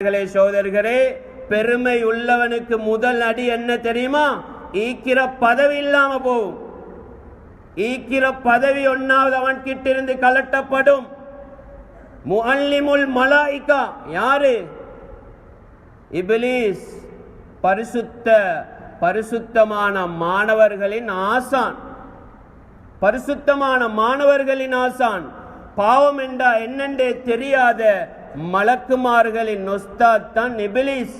சோதர்களே, பெருமை உள்ளவனுக்கு முதல் அடி என்ன தெரியுமா? ஈக்கிற பதவி இல்லாம போகும். ஈக்கிற பதவி ஒன்னாவது அவன் கிட்டிருந்து கலட்டப்படும். முஅல்லிமுல் மலாயிகா யாரு? இப்லீஸ். பரிசுத்தமான மாணவர்களின் ஆசான். பரிசுத்தமான மாணவர்களின் ஆசான். பாவம் என்றா என்னென்றே தெரியாத மலக்குமார்களின் உஸ்தாத் தான் இப்லீஸ்.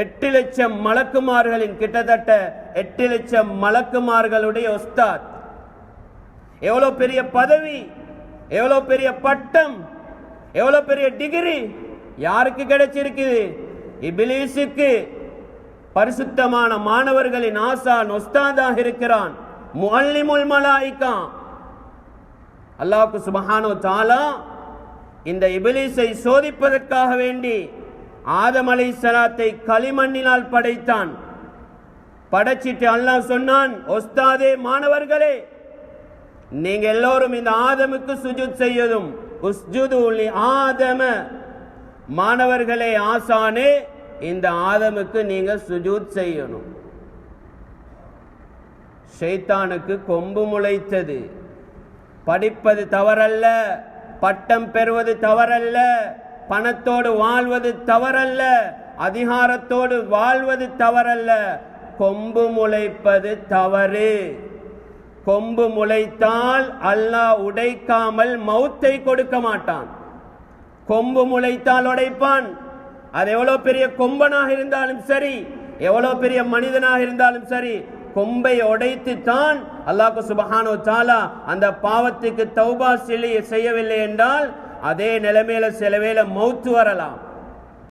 8 லட்சம் மலக்குமார்களின் கிட்டத்தட்ட 8 லட்சம் மலக்குமார்களுடைய உஸ்தாத். எவ்வளவு பெரிய பதவி, எவ்வளவு பெரிய பட்டம், எவ்வளவு பெரிய டிகிரி யாருக்கு கிடைச்சிருக்குது? இப்லீஸுக்கு. பரிசுத்தமான மாணவர்களின் ஆசான் உஸ்தாதாக இருக்கிறான். முஅல்லிமுல் மலாயிகா. அல்லாஹ் சுப்ஹானஹு வ தஆலா இந்த இப்லீஸை சோதிப்பதற்காக வேண்டி ஆதம் அலைஹிஸ்ஸலாத்தை களிமண்ணினால் படைத்தான். படைச்சிட்டு அல்லாஹ் சொன்னான், உஸ்தாதே, மாணவர்களே, நீங்க எல்லோரும் இந்த ஆதமுக்கு சுஜூத் செய்யணும். உஸ்ஜுது லி ஆதம. மாணவர்களே, ஆசானே, இந்த ஆதமுக்கு நீங்க சுஜூத் செய்யணும். ஷைத்தானுக்கு கொம்பு முளைத்தது. படிப்பது தவறல்ல, பட்டம் பெறுவது தவறல்ல, பணத்தோடு வாழ்வது தவறல்ல, அதிகாரத்தோடு வாழ்வது தவறல்ல, கொம்பு முளைப்பது தவறு. கொம்பு முளைத்தால் அல்லாஹ் உடைக்காமல் மௌத்தை கொடுக்க மாட்டான். கொம்பு முளைத்தால் உடைப்பான். அது எவ்வளவு பெரிய கொம்பனாக இருந்தாலும் சரி, எவ்வளவு பெரிய மனிதனாக இருந்தாலும் சரி, கொம்பை உடைத்து தான் அல்லாஹ் சுப்ஹானஹு வ தஆலா அந்த பாவத்துக்கு தௌபா செய்யவில்லை என்றால் அதே நிலைமையில சில வேளை மௌத்து வரலாம்.